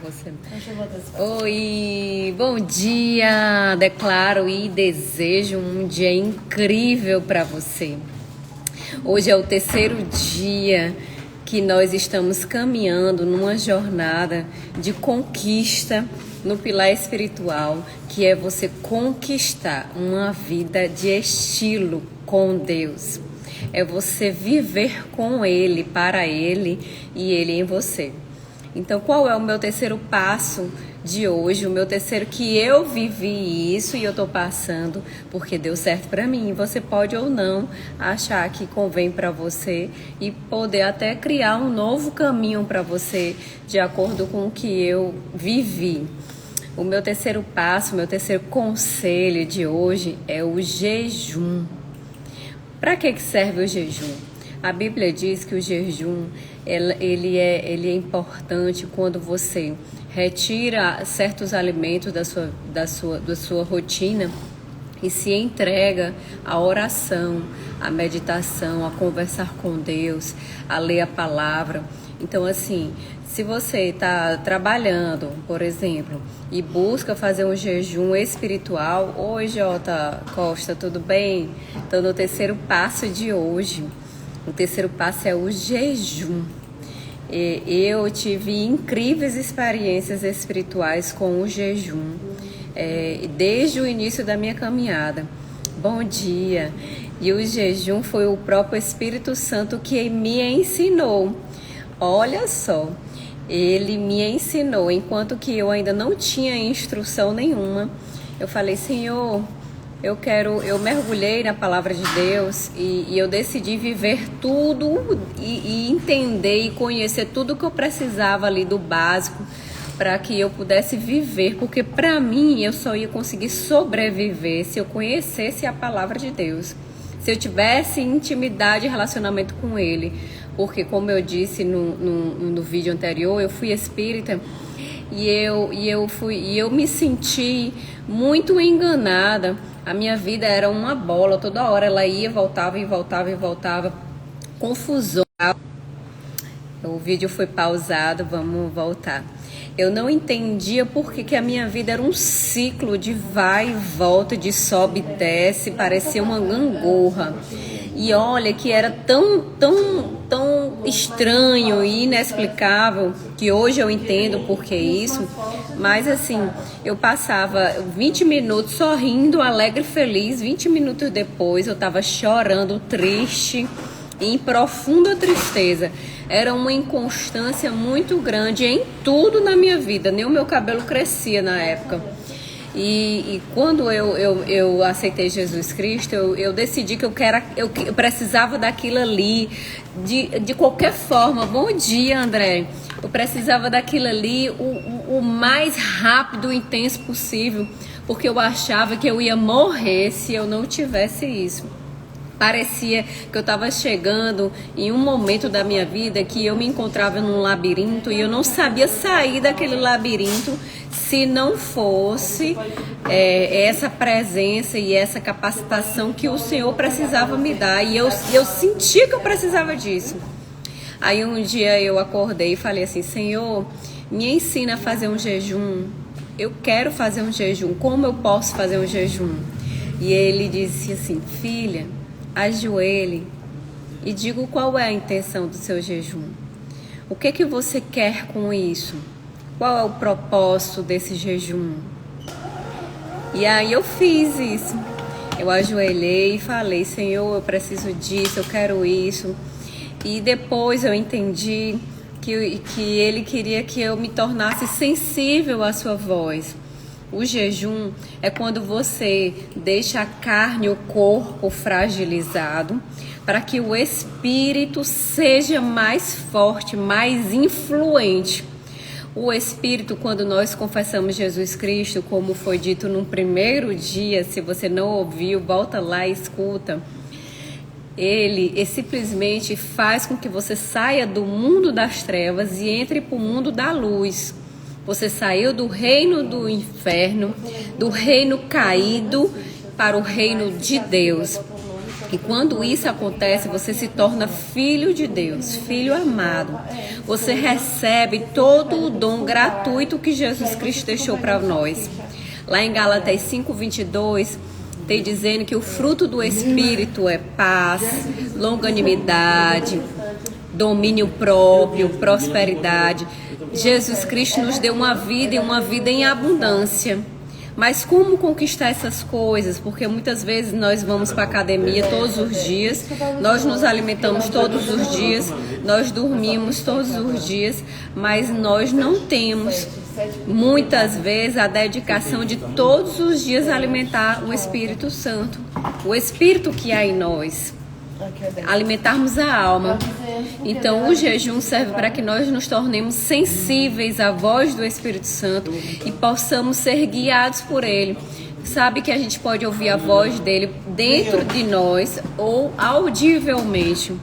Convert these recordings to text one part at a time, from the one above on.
Você. Oi, bom dia! Declaro e desejo um dia incrível para você. Hoje é o terceiro dia que nós estamos caminhando numa jornada de conquista no pilar espiritual, que é você conquistar uma vida de estilo com Deus. É você viver com Ele, para Ele e Ele em você. Então, qual é o meu terceiro passo de hoje? O meu terceiro que eu vivi isso e eu estou passando porque deu certo para mim. Você pode ou não achar que convém para você e poder até criar um novo caminho para você de acordo com o que eu vivi. O meu terceiro passo, o meu terceiro conselho de hoje é o jejum. Para que serve o jejum? A Bíblia diz que o jejum ele é importante quando você retira certos alimentos da sua rotina e se entrega à oração, à meditação, a conversar com Deus, a ler a palavra. Então, assim, se você está trabalhando, por exemplo, e busca fazer um jejum espiritual, oi, Jota Costa, tudo bem? Então, no terceiro passo de hoje, o terceiro passo é o jejum. Eu tive incríveis experiências espirituais com o jejum, desde o início da minha caminhada. Bom dia! E o jejum foi o próprio Espírito Santo que me ensinou. Olha só, ele me ensinou, enquanto que eu ainda não tinha instrução nenhuma. Eu falei, Senhor, eu mergulhei na palavra de Deus e eu decidi viver tudo e entender e conhecer tudo que eu precisava ali do básico para que eu pudesse viver, porque para mim eu só ia conseguir sobreviver se eu conhecesse a palavra de Deus, se eu tivesse intimidade e relacionamento com Ele, porque como eu disse no vídeo anterior, eu fui espírita e eu me senti muito enganada. A minha vida era uma bola, toda hora ela ia, voltava e voltava e voltava. Confusão. O vídeo foi pausado, vamos voltar. Eu não entendia por que a minha vida era um ciclo de vai e volta, de sobe e desce, parecia uma gangorra. E olha que era tão estranho e inexplicável, que hoje eu entendo por que isso. Mas assim, eu passava 20 minutos sorrindo, alegre, feliz. 20 minutos depois eu estava chorando, triste, em profunda tristeza. Era uma inconstância muito grande em tudo na minha vida. Nem o meu cabelo crescia na época. E quando eu aceitei Jesus Cristo, eu decidi que eu precisava daquilo ali, de qualquer forma. Bom dia, André. Eu precisava daquilo ali o mais rápido e intenso possível, porque eu achava que eu ia morrer se eu não tivesse isso. Parecia que eu estava chegando em um momento da minha vida que eu me encontrava num labirinto e eu não sabia sair daquele labirinto se não fosse essa presença e essa capacitação que o Senhor precisava me dar. E eu sentia que eu precisava disso. Aí um dia eu acordei e falei assim, Senhor, me ensina a fazer um jejum. Eu quero fazer um jejum. Como eu posso fazer um jejum? E ele disse assim, filha, ajoelhe e diga qual é a intenção do seu jejum. O que você quer com isso? Qual é o propósito desse jejum? E aí eu fiz isso. Eu ajoelhei e falei, Senhor, eu preciso disso, eu quero isso. E depois eu entendi que Ele queria que eu me tornasse sensível à sua voz. O jejum é quando você deixa a carne, o corpo fragilizado, para que o espírito seja mais forte, mais influente. O espírito, quando nós confessamos Jesus Cristo, como foi dito no primeiro dia, se você não ouviu, volta lá e escuta. Ele simplesmente faz com que você saia do mundo das trevas e entre para o mundo da luz. Você saiu do reino do inferno, do reino caído, para o reino de Deus. E quando isso acontece, você se torna filho de Deus, filho amado. Você recebe todo o dom gratuito que Jesus Cristo deixou para nós. Lá em Gálatas 5:22, tem dizendo que o fruto do Espírito é paz, longanimidade, domínio próprio, prosperidade. Jesus Cristo nos deu uma vida e uma vida em abundância. Mas como conquistar essas coisas? Porque muitas vezes nós vamos para a academia todos os dias, nós nos alimentamos todos os dias, nós dormimos todos os dias, mas nós não temos muitas vezes a dedicação de todos os dias alimentar o Espírito Santo, o Espírito que há em nós. Alimentarmos a alma. Então o jejum serve para que nós nos tornemos sensíveis à voz do Espírito Santo e possamos ser guiados por ele. Sabe que a gente pode ouvir a voz dele dentro de nós ou audivelmente.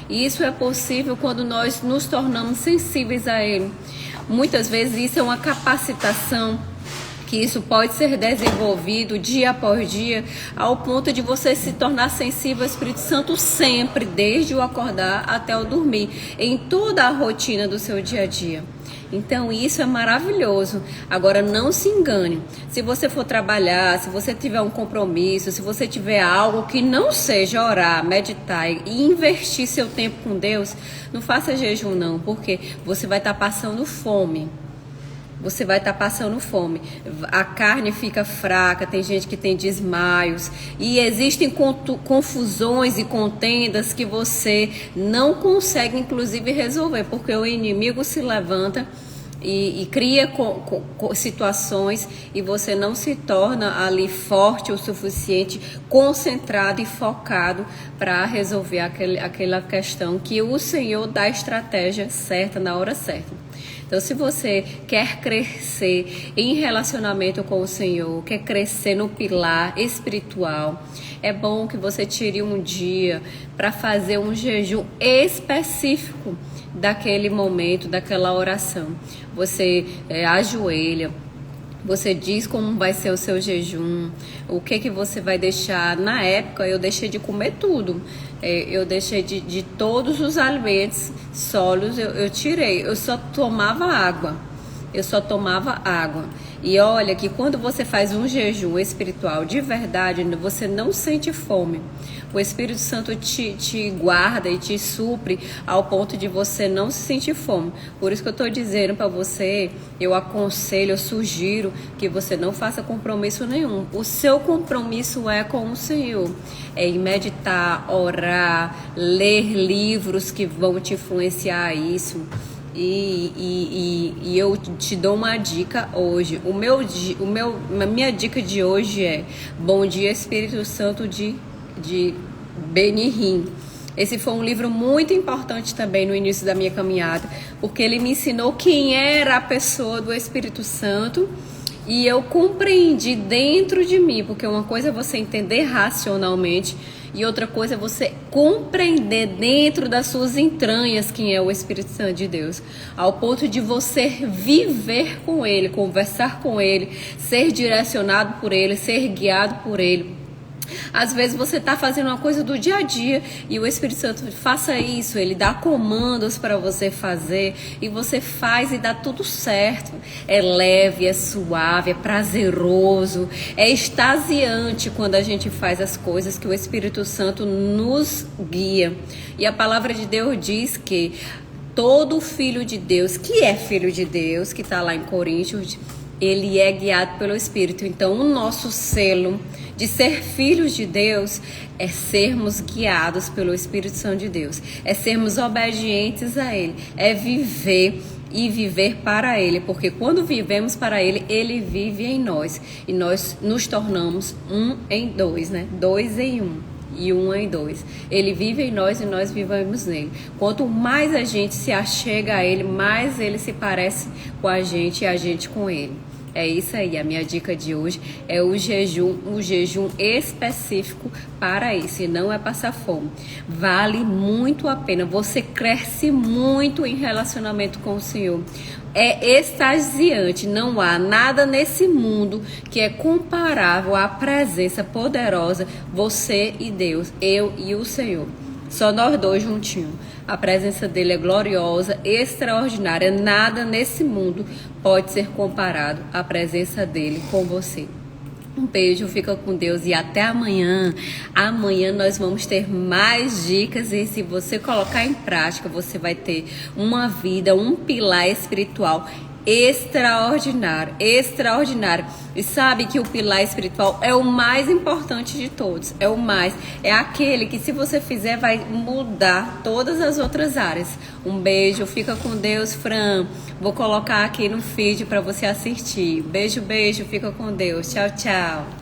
E isso é possível quando nós nos tornamos sensíveis a ele. Muitas vezes isso é uma capacitação, que isso pode ser desenvolvido dia após dia, ao ponto de você se tornar sensível ao Espírito Santo sempre, desde o acordar até o dormir, em toda a rotina do seu dia a dia. Então isso é maravilhoso. Agora não se engane, se você for trabalhar, se você tiver um compromisso, se você tiver algo que não seja orar, meditar e investir seu tempo com Deus, não faça jejum não, porque você vai estar passando fome. Você vai estar passando fome, a carne fica fraca, tem gente que tem desmaios e existem confusões e contendas que você não consegue inclusive resolver, porque o inimigo se levanta e cria situações e você não se torna ali forte o suficiente, concentrado e focado para resolver aquela questão que o Senhor dá a estratégia certa na hora certa. Então, se você quer crescer em relacionamento com o Senhor, quer crescer no pilar espiritual, é bom que você tire um dia para fazer um jejum específico daquele momento, daquela oração. Você ajoelha, você diz como vai ser o seu jejum, o que você vai deixar. Na época eu deixei de comer tudo, eu deixei de todos os alimentos sólidos, eu tirei, eu só tomava água. E olha que quando você faz um jejum espiritual de verdade, você não sente fome. O Espírito Santo te guarda e te supre ao ponto de você não se sentir fome. Por isso que eu estou dizendo para você, eu aconselho, eu sugiro que você não faça compromisso nenhum. O seu compromisso é com o Senhor. É em meditar, orar, ler livros que vão te influenciar a isso. E eu te dou uma dica hoje. A minha dica de hoje é Bom Dia Espírito Santo de Benihim. Esse foi um livro muito importante também no início da minha caminhada, porque ele me ensinou quem era a pessoa do Espírito Santo e eu compreendi dentro de mim, porque uma coisa é você entender racionalmente e outra coisa é você compreender dentro das suas entranhas quem é o Espírito Santo de Deus, ao ponto de você viver com ele, conversar com ele, ser direcionado por ele, ser guiado por ele. Às vezes você está fazendo uma coisa do dia a dia e o Espírito Santo faça isso, ele dá comandos para você fazer e você faz e dá tudo certo. É leve, é suave, é prazeroso, é extasiante quando a gente faz as coisas que o Espírito Santo nos guia. E a palavra de Deus diz que todo filho de Deus, que é filho de Deus, que está lá em Coríntios, ele é guiado pelo Espírito. Então o nosso selo de ser filhos de Deus é sermos guiados pelo Espírito Santo de Deus, é sermos obedientes a Ele, é viver e viver para Ele, porque quando vivemos para Ele, Ele vive em nós e nós nos tornamos um em dois, né? Dois em um e um em dois. Ele vive em nós e nós vivemos nele. Quanto mais a gente se achega a Ele, mais Ele se parece com a gente e a gente com Ele. É isso aí, a minha dica de hoje é um jejum específico para isso, e não é passar fome. Vale muito a pena, você cresce muito em relacionamento com o Senhor. é extasiante. Não há nada nesse mundo que é comparável à presença poderosa, você e Deus, eu e o Senhor. Só nós dois juntinhos. A presença dele é gloriosa, extraordinária. Nada nesse mundo pode ser comparado à presença dele com você. Um beijo, fica com Deus e até amanhã. Amanhã nós vamos ter mais dicas e se você colocar em prática, você vai ter uma vida, um pilar espiritual extraordinário, extraordinário. E sabe que o pilar espiritual é o mais importante de todos, é aquele que se você fizer vai mudar todas as outras áreas. Um beijo, fica com Deus, Fran. Vou colocar aqui no feed para você assistir. Beijo, beijo, fica com Deus. Tchau, tchau.